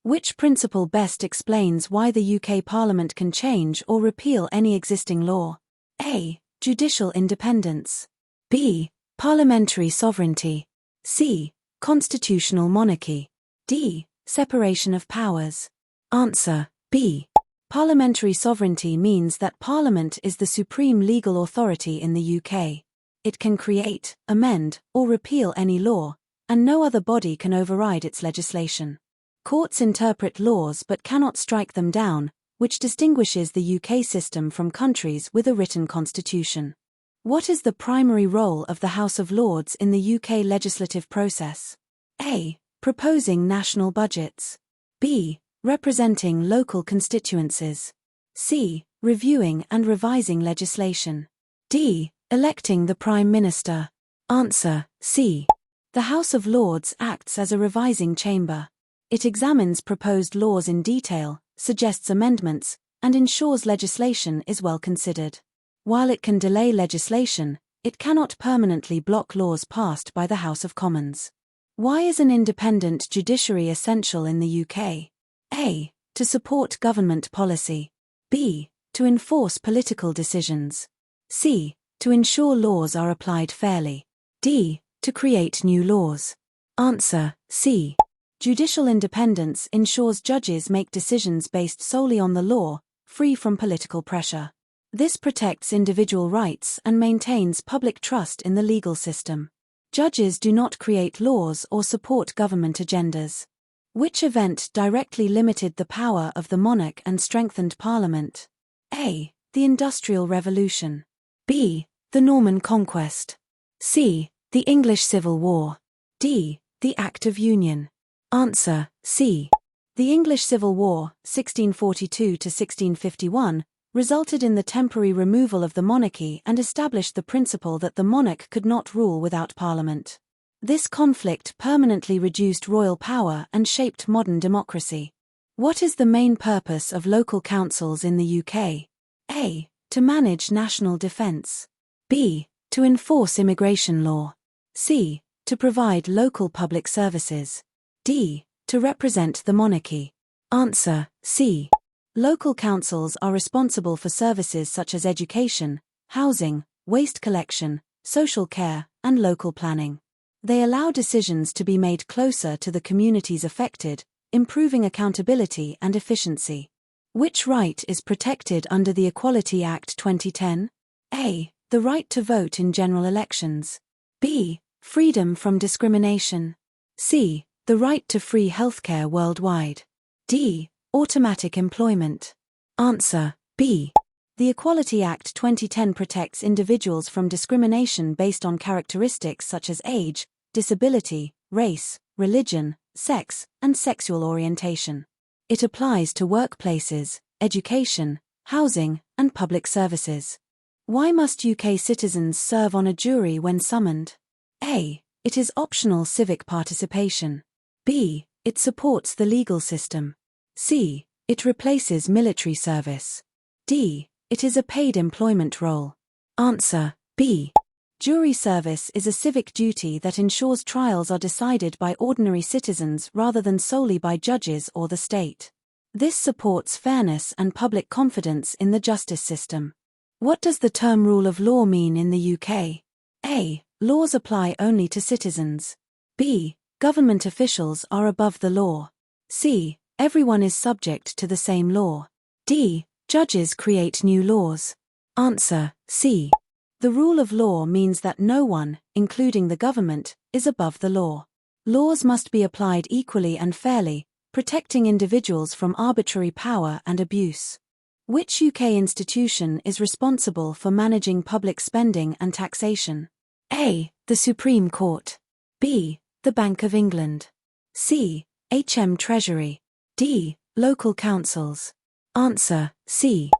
Which principle best explains why the UK Parliament can change or repeal any existing law? A. Judicial independence. B. Parliamentary sovereignty. C. Constitutional monarchy. D. Separation of powers. Answer: B. Parliamentary sovereignty means that Parliament is the supreme legal authority in the UK. It can create, amend, or repeal any law, and no other body can override its legislation. Courts interpret laws but cannot strike them down, which distinguishes the UK system from countries with a written constitution. What is the primary role of the House of Lords in the UK legislative process? A. Proposing national budgets. B. Representing local constituencies. C. Reviewing and revising legislation. D. Electing the Prime Minister. Answer: C. The House of Lords acts as a revising chamber. It examines proposed laws in detail, suggests amendments, and ensures legislation is well considered. While it can delay legislation, it cannot permanently block laws passed by the House of Commons. Why is an independent judiciary essential in the UK? A. To support government policy. B. To enforce political decisions. C. To ensure laws are applied fairly. D. To create new laws. Answer: C. Judicial independence ensures judges make decisions based solely on the law, free from political pressure. This protects individual rights and maintains public trust in the legal system. Judges do not create laws or support government agendas. Which event directly limited the power of the monarch and strengthened Parliament? A. The Industrial Revolution. B. The Norman Conquest. C. The English Civil War. D. The Act of Union. Answer: C. The English Civil War, 1642–1651, resulted in the temporary removal of the monarchy and established the principle that the monarch could not rule without Parliament. This conflict permanently reduced royal power and shaped modern democracy. What is the main purpose of local councils in the UK? A. To manage national defence. B. To enforce immigration law. C. To provide local public services. D. To represent the monarchy. Answer: C. Local councils are responsible for services such as education, housing, waste collection, social care, and local planning. They allow decisions to be made closer to the communities affected, improving accountability and efficiency. Which right is protected under the Equality Act 2010? A. The right to vote in general elections. B. Freedom from discrimination. C. The right to free healthcare worldwide. D. Automatic employment. Answer: B. The Equality Act 2010 protects individuals from discrimination based on characteristics such as age, disability, race, religion, sex, and sexual orientation. It applies to workplaces, education, housing, and public services. Why must UK citizens serve on a jury when summoned? A. It is optional civic participation. B. It supports the legal system. C. It replaces military service. D. It is a paid employment role. Answer: B. Jury service is a civic duty that ensures trials are decided by ordinary citizens rather than solely by judges or the state. This supports fairness and public confidence in the justice system. What does the term rule of law mean in the UK? A. Laws apply only to citizens. B. Government officials are above the law. C. Everyone is subject to the same law. D. Judges create new laws. Answer: C. The rule of law means that no one, including the government, is above the law. Laws must be applied equally and fairly, protecting individuals from arbitrary power and abuse. Which UK institution is responsible for managing public spending and taxation? A. The Supreme Court. B. The Bank of England. C. Treasury. D. Local councils. Answer: C.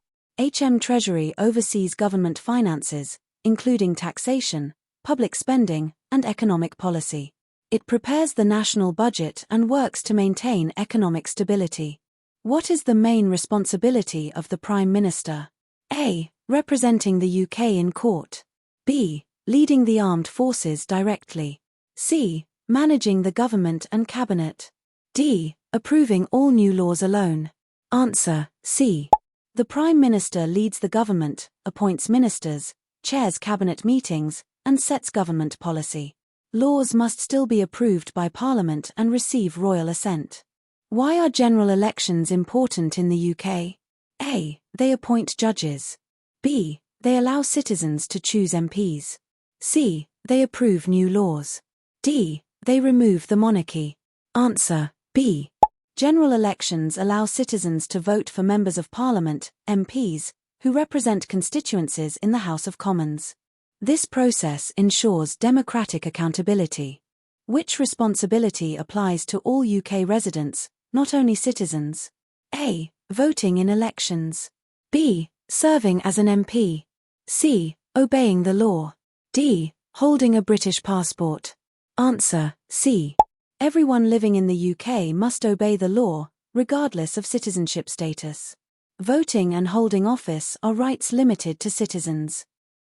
Treasury oversees government finances, including taxation, public spending, and economic policy. It prepares the national budget and works to maintain economic stability. What is the main responsibility of the Prime Minister? A. Representing the UK in court. B. Leading the armed forces directly. C. Managing the government and cabinet. D. Approving all new laws alone. Answer, C. The Prime Minister leads the government, appoints ministers, chairs cabinet meetings, and sets government policy. Laws must still be approved by Parliament and receive royal assent. Why are general elections important in the UK? A. They appoint judges. B. They allow citizens to choose MPs. C. They approve new laws. D. They remove the monarchy. Answer, B. General elections allow citizens to vote for members of Parliament, MPs, who represent constituencies in the House of Commons. This process ensures democratic accountability. Which responsibility applies to all UK residents, not only citizens? A. Voting in elections. B. Serving as an MP. C. Obeying the law. D. Holding a British passport. Answer, C. Everyone living in the UK must obey the law, regardless of citizenship status. Voting and holding office are rights limited to citizens.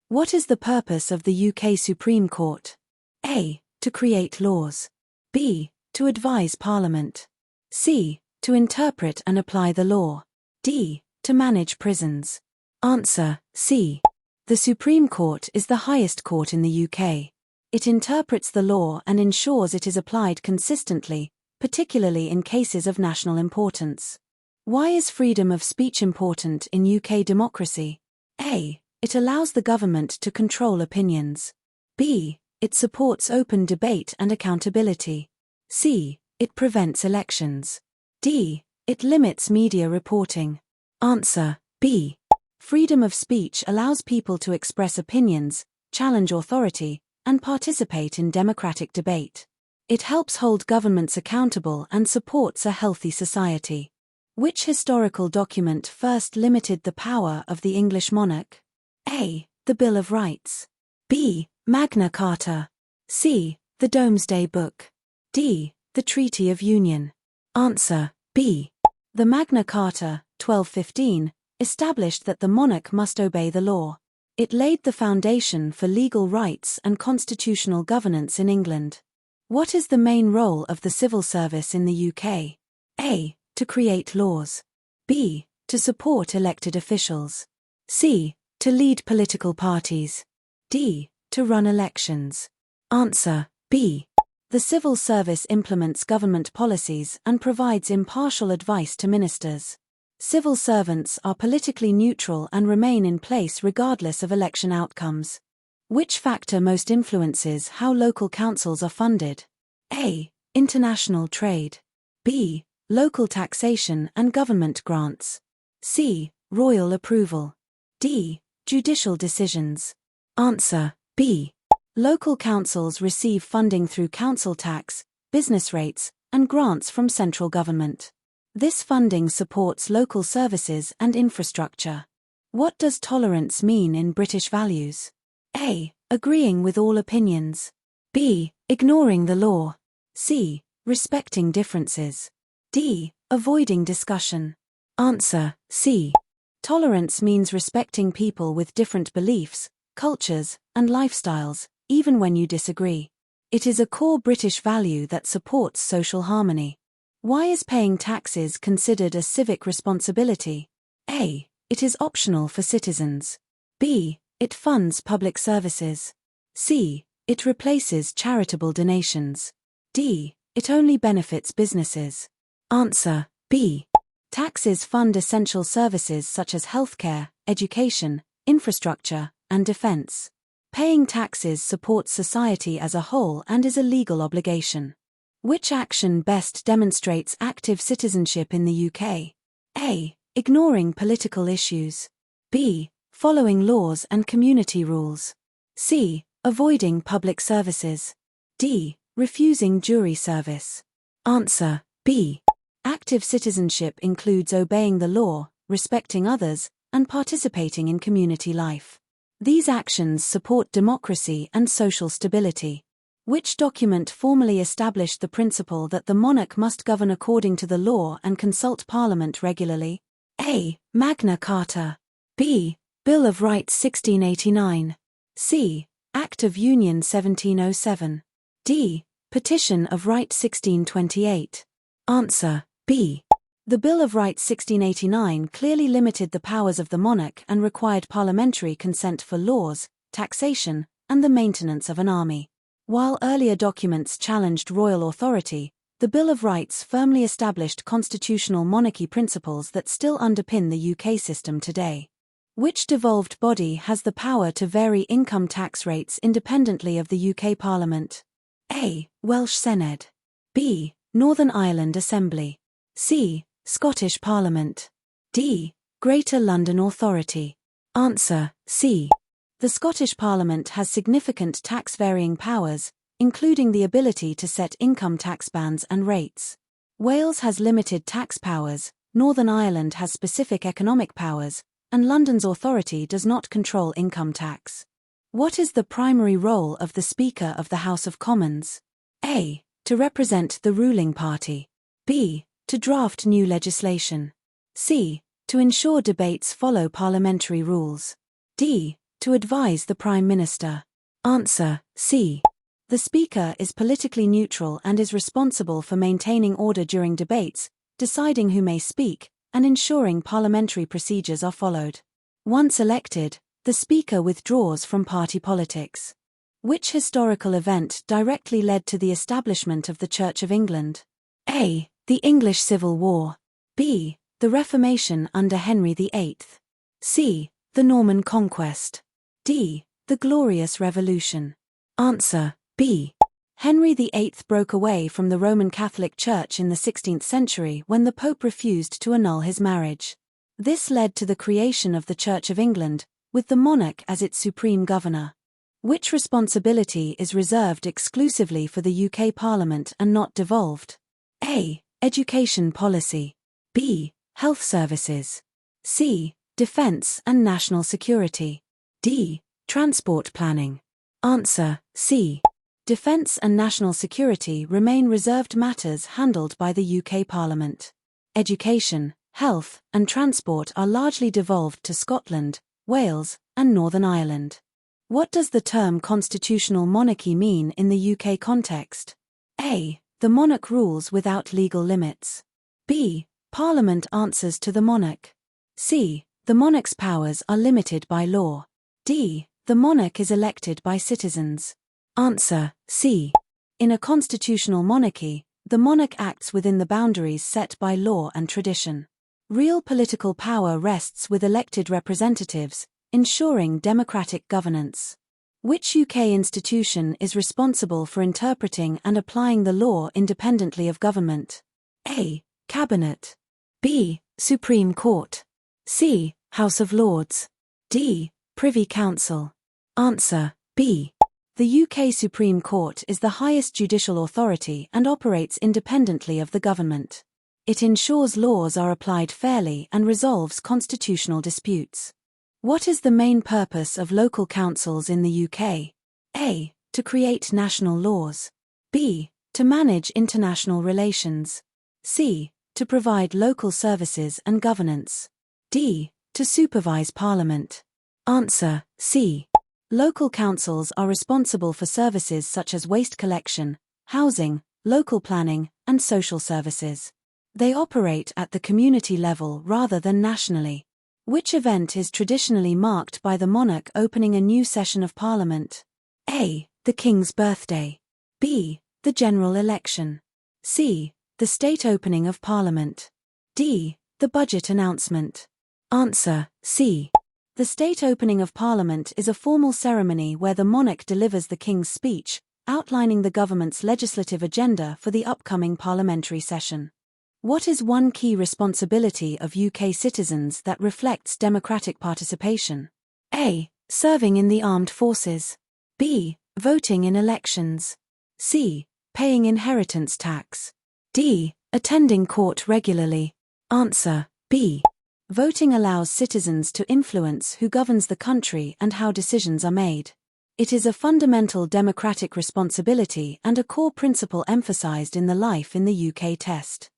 What is the purpose of the UK Supreme Court? A. To create laws. B. To advise Parliament. C. To interpret and apply the law. D. To manage prisons. Answer, C. The Supreme Court is the highest court in the UK. It interprets the law and ensures it is applied consistently, particularly in cases of national importance. Why is freedom of speech important in UK democracy? A. It allows the government to control opinions. B. It supports open debate and accountability. C. It prevents elections. D. It limits media reporting. Answer, B. Freedom of speech allows people to express opinions, challenge authority, and participate in democratic debate. It helps hold governments accountable and supports a healthy society. Which historical document first limited the power of the English monarch? A. The Bill of Rights. B. Magna Carta. C. The Domesday Book. D. The Treaty of Union. Answer, B. The Magna Carta, 1215, established that the monarch must obey the law. It laid the foundation for legal rights and constitutional governance in England. What is the main role of the civil service in the UK? A. To create laws. B. To support elected officials. C. To lead political parties. D. To run elections. Answer, B. The civil service implements government policies and provides impartial advice to ministers. Civil servants are politically neutral and remain in place regardless of election outcomes. Which factor most influences how local councils are funded? A. International trade. B. Local taxation and government grants. C. Royal approval. D. Judicial decisions. Answer, B. Local councils receive funding through council tax, business rates, and grants from central government. This funding supports local services and infrastructure. What does tolerance mean in British values? A. Agreeing with all opinions. B. Ignoring the law. C. Respecting differences. D. Avoiding discussion. Answer, C. Tolerance means respecting people with different beliefs, cultures, and lifestyles, even when you disagree. It is a core British value that supports social harmony. Why is paying taxes considered a civic responsibility? A. It is optional for citizens. B. It funds public services. C. It replaces charitable donations. D. It only benefits businesses. Answer, B. Taxes fund essential services such as healthcare, education, infrastructure, and defense. Paying taxes supports society as a whole and is a legal obligation. Which action best demonstrates active citizenship in the UK? A. Ignoring political issues. B. Following laws and community rules. C. Avoiding public services. D. Refusing jury service. Answer, B. Active citizenship includes obeying the law, respecting others, and participating in community life. These actions support democracy and social stability. Which document formally established the principle that the monarch must govern according to the law and consult Parliament regularly? A. Magna Carta. B. Bill of Rights 1689. C. Act of Union 1707. D. Petition of Right 1628. Answer, B. The Bill of Rights 1689 clearly limited the powers of the monarch and required parliamentary consent for laws, taxation, and the maintenance of an army. While earlier documents challenged royal authority, the Bill of Rights firmly established constitutional monarchy principles that still underpin the UK system today. Which devolved body has the power to vary income tax rates independently of the UK Parliament? A. Welsh Senedd. B. Northern Ireland Assembly. C. Scottish Parliament. D. Greater London Authority. Answer: C. The Scottish Parliament has significant tax-varying powers, including the ability to set income tax bands and rates. Wales has limited tax powers, Northern Ireland has specific economic powers, and London's authority does not control income tax. What is the primary role of the Speaker of the House of Commons? A. To represent the ruling party. B. To draft new legislation. C. To ensure debates follow parliamentary rules. D. To advise the Prime Minister. Answer: C. The Speaker is politically neutral and is responsible for maintaining order during debates, deciding who may speak, and ensuring parliamentary procedures are followed. Once elected, the Speaker withdraws from party politics. Which historical event directly led to the establishment of the Church of England? A. The English Civil War. B. The Reformation under Henry VIII. C. The Norman Conquest. D. The Glorious Revolution. Answer: B. Henry VIII broke away from the Roman Catholic Church in the 16th century when the Pope refused to annul his marriage. This led to the creation of the Church of England, with the monarch as its supreme governor. Which responsibility is reserved exclusively for the UK Parliament and not devolved? A. Education policy. B. Health services. C. Defence and national security. D. Transport planning. Answer: C. Defence and national security remain reserved matters handled by the UK Parliament. Education, health, and transport are largely devolved to Scotland, Wales, and Northern Ireland. What does the term constitutional monarchy mean in the UK context? A. The monarch rules without legal limits. B. Parliament answers to the monarch. C. The monarch's powers are limited by law. D. The monarch is elected by citizens. Answer: C. In a constitutional monarchy, the monarch acts within the boundaries set by law and tradition. Real political power rests with elected representatives, ensuring democratic governance. Which UK institution is responsible for interpreting and applying the law independently of government? A. Cabinet. B. Supreme Court. C. House of Lords. D. Privy Council. Answer: B. The UK Supreme Court is the highest judicial authority and operates independently of the government. It ensures laws are applied fairly and resolves constitutional disputes. What is the main purpose of local councils in the UK? A. To create national laws. B. To manage international relations. C. To provide local services and governance. D. To supervise Parliament. Answer: C. Local councils are responsible for services such as waste collection, housing, local planning, and social services. They operate at the community level rather than nationally. Which event is traditionally marked by the monarch opening a new session of Parliament? A. The King's birthday. B. The general election. C. The state opening of Parliament. D. The budget announcement. Answer: C. The state opening of Parliament is a formal ceremony where the monarch delivers the King's speech, outlining the government's legislative agenda for the upcoming parliamentary session. What is one key responsibility of UK citizens that reflects democratic participation? A. Serving in the armed forces. B. Voting in elections. C. Paying inheritance tax. D. Attending court regularly. Answer: B. Voting allows citizens to influence who governs the country and how decisions are made. It is a fundamental democratic responsibility and a core principle emphasized in the Life in the UK test.